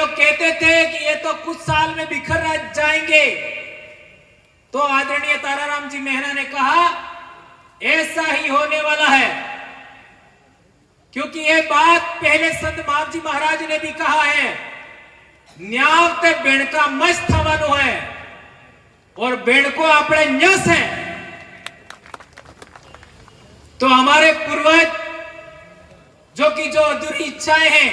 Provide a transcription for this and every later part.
लोग कहते थे कि ये तो कुछ साल में बिखर जाएंगे, तो आदरणीय ताराराम जी मेहरा ने कहा ऐसा ही होने वाला है, क्योंकि ये बात पहले संत बाबजी महाराज ने भी कहा है, न्याव ते बेणका मस्त थवानो है और बेणको अपने न्यस है। तो हमारे पूर्वज जो अधूरी इच्छाएं हैं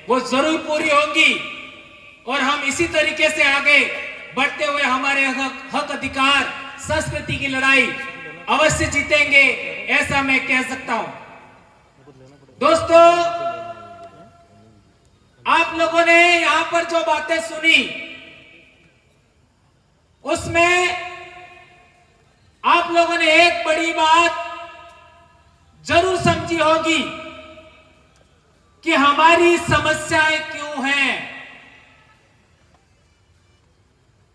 वो जरूर पूरी होंगी और हम इसी तरीके से आगे बढ़ते हुए हमारे हक अधिकार संस्कृति की लड़ाई अवश्य जीतेंगे, ऐसा मैं कह सकता हूं। दोस्तों, आप लोगों ने यहां पर जो बातें सुनी उसमें आप लोगों ने एक बड़ी बात जरूर समझी होगी कि हमारी समस्याएं क्यों हैं।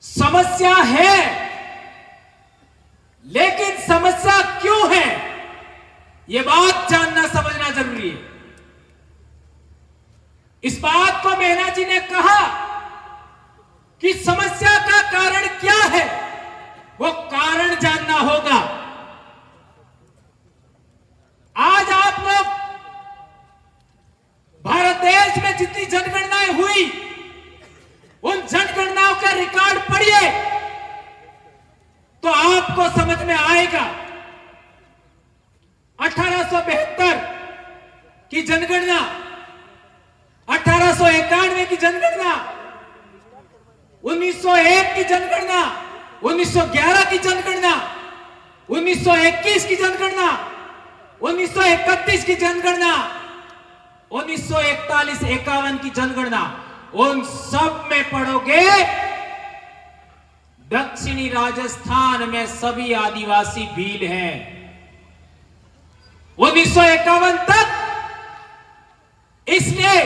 समस्या है, लेकिन समस्या क्यों है यह बात जानना समझना जरूरी है। इस बात को मेहना जी ने कहा कि समस्या का कारण क्या है, वो कारण जानना होगा। आज आप लोग भारत देश में जितनी जनगणनाएं हुई उन जनगणनाओं का रिकॉर्ड पढ़िए तो आपको समझ में आएगा। 1872 की जनगणना, 1891 की जनगणना, 1901 की जनगणना, 1911 की जनगणना, 1921 की जनगणना, 1931 की जनगणना, 1941-51 की जनगणना, उन सब में पढ़ोगे दक्षिणी राजस्थान में सभी आदिवासी भील हैं। 1951 तक इसलिए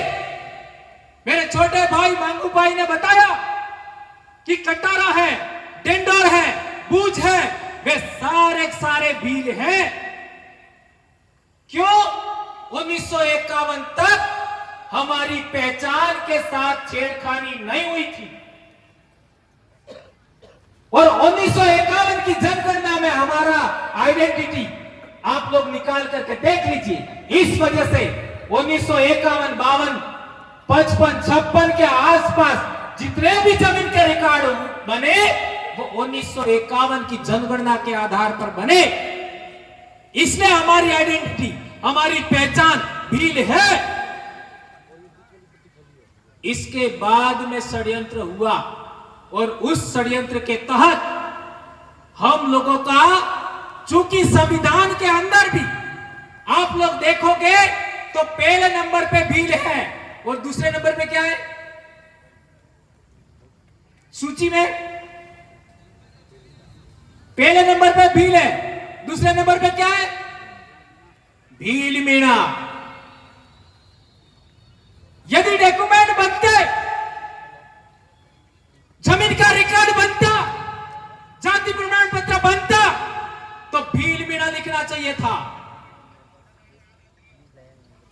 मेरे छोटे भाई मांगू भाई ने बताया कि कटारा है, डेंडोर है, बूझ है, वे सारे भील हैं। क्यों? 1951 तक हमारी पहचान के साथ छेड़खानी नहीं हुई थी और 1951 की जनगणना में हमारा आइडेंटिटी आप लोग निकाल करके देख लीजिए। इस वजह से 1951, 52, 55, 56 के आसपास जितने भी जमीन के रिकॉर्ड बने वो 1951 की जनगणना के आधार पर बने। इसलिए हमारी आइडेंटिटी, हमारी पहचान भील है। इसके बाद में षड्यंत्र हुआ और उस षड्यंत्र के तहत हम लोगों का, चूंकि संविधान के अंदर भी आप लोग देखोगे तो पहले नंबर पे भील है और दूसरे नंबर पे क्या है सूची में? पहले नंबर पे भील है, दूसरे नंबर पे क्या है? भील मीणा। यदि डॉक्यूमेंट बनते, जमीन का रिकॉर्ड बनता, जाति प्रमाण पत्र बनता तो भील मीणा लिखना चाहिए था,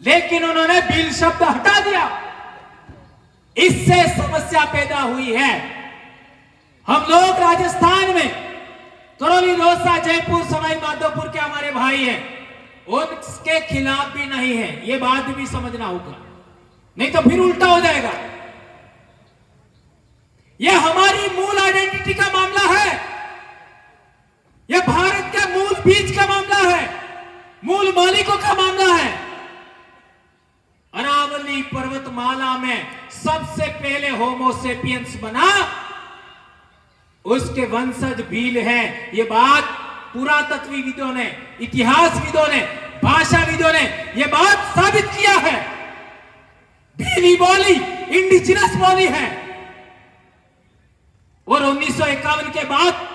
लेकिन उन्होंने भील शब्द हटा दिया। इससे समस्या पैदा हुई है। हम लोग राजस्थान में करौली, रोहसा, जयपुर, सवाई माधोपुर के हमारे भाई हैं, उनके खिलाफ भी नहीं है, ये बात भी समझना होगा, नहीं तो फिर उल्टा हो जाएगा। यह हमारी मूल आइडेंटिटी का मामला है, यह भारत के मूल बीज का मामला है, मूल मालिकों का मामला है। अरावली पर्वतमाला में सबसे पहले होमोसेपियंस बना, उसके वंशज भील हैं। ये बात पुरातत्वविदों ने, इतिहासविदों ने, भाषाविदों ने यह बात साबित किया है। भीली बोली इंडिजिनस बोली है और 1951 के बाद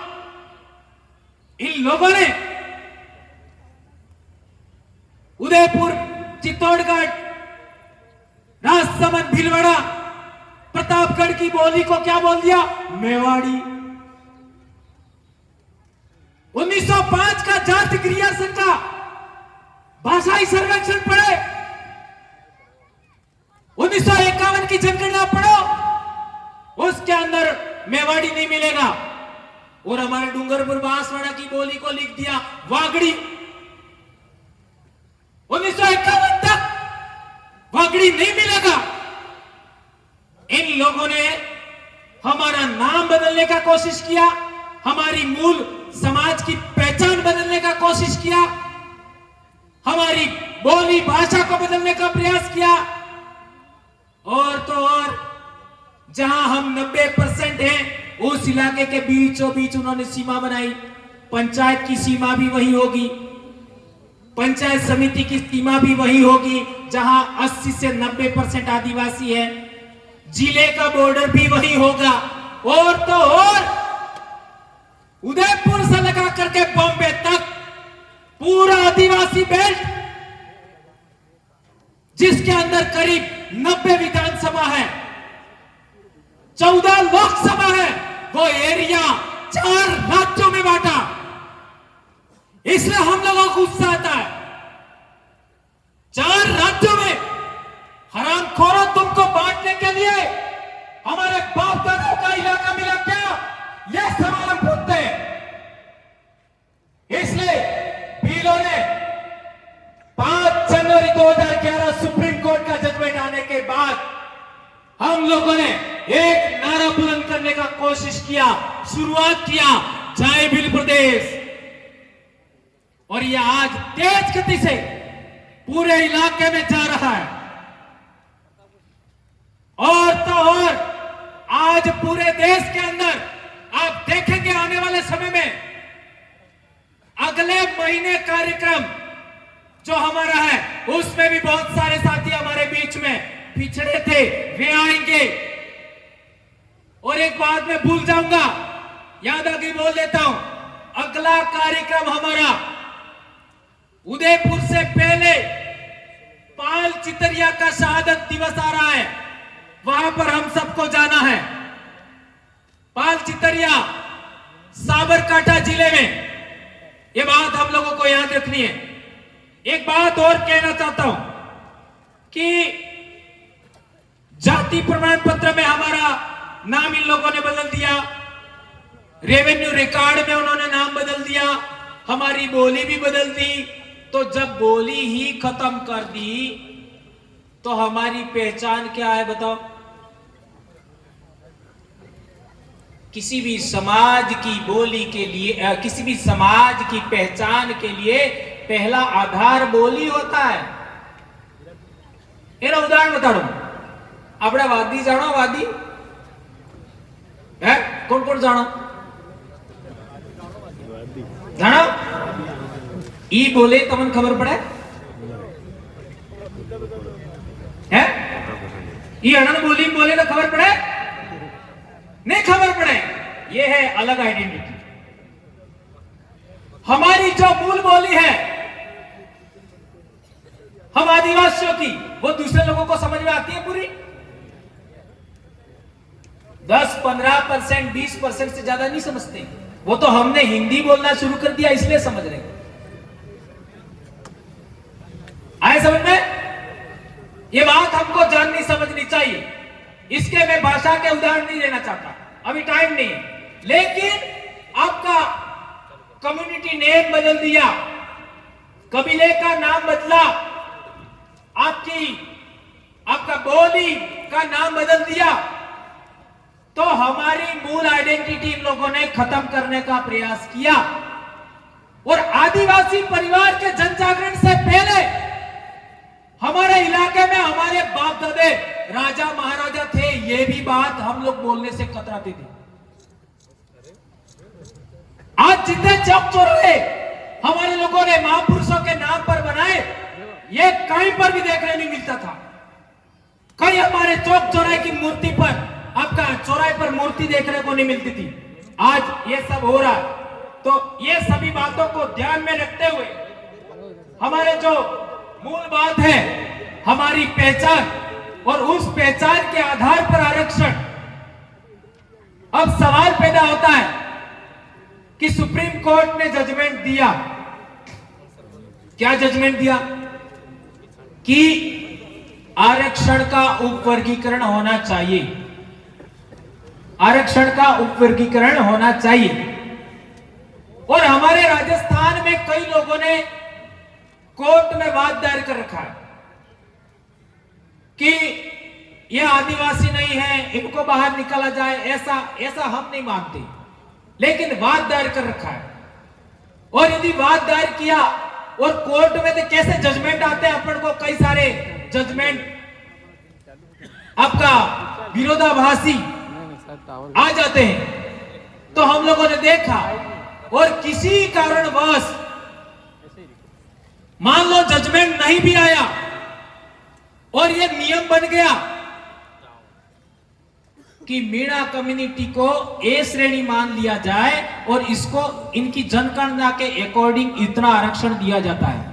इन लोगों ने उदयपुर, चित्तौड़गढ़, राजसमंद, भीलवाड़ा, प्रतापगढ़ की बोली को क्या बोल दिया? मेवाड़ी। 1905 का जाति क्रियासन का भाषाई सर्वेक्षण पढ़े, 1951 की जनगणना पढ़ो, मेवाड़ी नहीं मिलेगा। और हमारे डूंगरपुर बांसवाड़ा की बोली को लिख दिया वागड़ी। 1951 तक वागड़ी नहीं मिलेगा। इन लोगों ने हमारा नाम बदलने का कोशिश किया, हमारी मूल समाज की पहचान बदलने का कोशिश किया, हमारी बोली भाषा को बदलने का प्रयास किया। और तो और जहां हम 90% हैं, उस इलाके के बीचों बीच उन्होंने सीमा बनाई। पंचायत की सीमा भी वही होगी, पंचायत समिति की सीमा भी वही होगी जहां 80 से 90% आदिवासी है। जिले का बॉर्डर भी वही होगा। और तो और उदयपुर से लगा करके बॉम्बे तक पूरा आदिवासी बेल्ट, जिसके अंदर करीब 90 विधानसभा है, 14 लोकसभा है, वो एरिया 4 राज्यों में बांटा। इसलिए हम लोगों को गुस्सा आता है। 4 राज्यों में हरामखोरों, तुमको बांटने के लिए हमारे बाप दादाओं का इलाका मिला क्या? यह सवाल हम पूछते हैं। इसलिए बिलों ने 5 जनवरी 2011 सुप्रीम कोर्ट का जजमेंट आने के बाद हम लोगों ने एक नारा बुलंद करने का कोशिश किया, शुरुआत किया, जय भील प्रदेश। और यह आज तेज गति से पूरे इलाके में जा रहा है। और तो और आज पूरे देश के अंदर आप देखेंगे आने वाले समय में, अगले महीने कार्यक्रम जो हमारा है, उसमें भी बहुत सारे साथी हमारे बीच में पिछड़े थे, वे आएंगे। और एक बात मैं भूल जाऊंगा, याद आगे बोल देता हूं, अगला कार्यक्रम हमारा उदयपुर से पहले पाल चितरिया का शहादत दिवस आ रहा है, वहां पर हम सबको जाना है। पाल चितरिया साबरकांठा जिले में, यह बात हम लोगों को याद रखनी है। एक बात और कहना चाहता हूं कि जाति प्रमाण पत्र में हमारा नाम इन लोगों ने बदल दिया, रेवेन्यू रिकॉर्ड में उन्होंने नाम बदल दिया, हमारी बोली भी बदल दी। तो जब बोली ही खत्म कर दी तो हमारी पहचान क्या है बताओ? किसी भी समाज की बोली के लिए, किसी भी समाज की पहचान के लिए पहला आधार बोली होता है। एना उदाहरण बता दू, अपने वादी जानो, वादी है कौन कौन जानो? जानो ई बोले तमन खबर पड़े है? ई अनन बोली बोले तो खबर पड़े? नहीं खबर पड़े। ये है अलग आइडेंटिटी। हमारी जो मूल बोली है हम आदिवासियों की, वो दूसरे लोगों को समझ में आती है पूरी? 10-15%, 20% से ज्यादा नहीं समझते। वो तो हमने हिंदी बोलना शुरू कर दिया इसलिए समझ रहे। आए समझ में? ये बात हमको जाननी समझनी चाहिए। इसके मैं भाषा के उदाहरण नहीं देना चाहता, अभी टाइम नहीं है। लेकिन आपका कम्युनिटी नेम बदल दिया, कबीले का नाम बदला, आपका बोली का नाम बदल दिया, तो हमारी मूल आइडेंटिटी इन लोगों ने खत्म करने का प्रयास किया। और आदिवासी परिवार के जनजागरण से पहले हमारे इलाके में हमारे बाप दादे राजा महाराजा थे, ये भी बात हम लोग बोलने से कतराते थे। आज जितने चौक चौराहे हमारे लोगों ने महापुरुषों के नाम पर बनाए, ये कहीं पर भी देखने नहीं मिलता था। कहीं हमारे चौक चौराहे की मूर्ति पर, आपका चौराहे पर मूर्ति देखने को नहीं मिलती थी। आज ये सब हो रहा है। तो ये सभी बातों को ध्यान में रखते हुए हमारे जो मूल बात है, हमारी पहचान, और उस पहचान के आधार पर आरक्षण। अब सवाल पैदा होता है कि सुप्रीम कोर्ट ने जजमेंट दिया, क्या जजमेंट दिया? कि आरक्षण का उपवर्गीकरण होना चाहिए। आरक्षण का उपवर्गीकरण होना चाहिए। और हमारे राजस्थान में कई लोगों ने कोर्ट में वाद दायर कर रखा है कि ये आदिवासी नहीं है, इनको बाहर निकाला जाए, ऐसा हम नहीं मानते, लेकिन वाद दायर कर रखा है। और यदि वाद दायर किया और कोर्ट में तो कैसे जजमेंट आते हैं, अपन को कई सारे जजमेंट आपका विरोधाभासी आ जाते हैं। तो हम लोगों ने देखा, और किसी कारणवश मान लो जजमेंट नहीं भी आया और ये नियम बन गया कि मीणा कम्युनिटी को ए श्रेणी मान लिया जाए और इसको इनकी जनगणना के अकॉर्डिंग इतना आरक्षण दिया जाता है,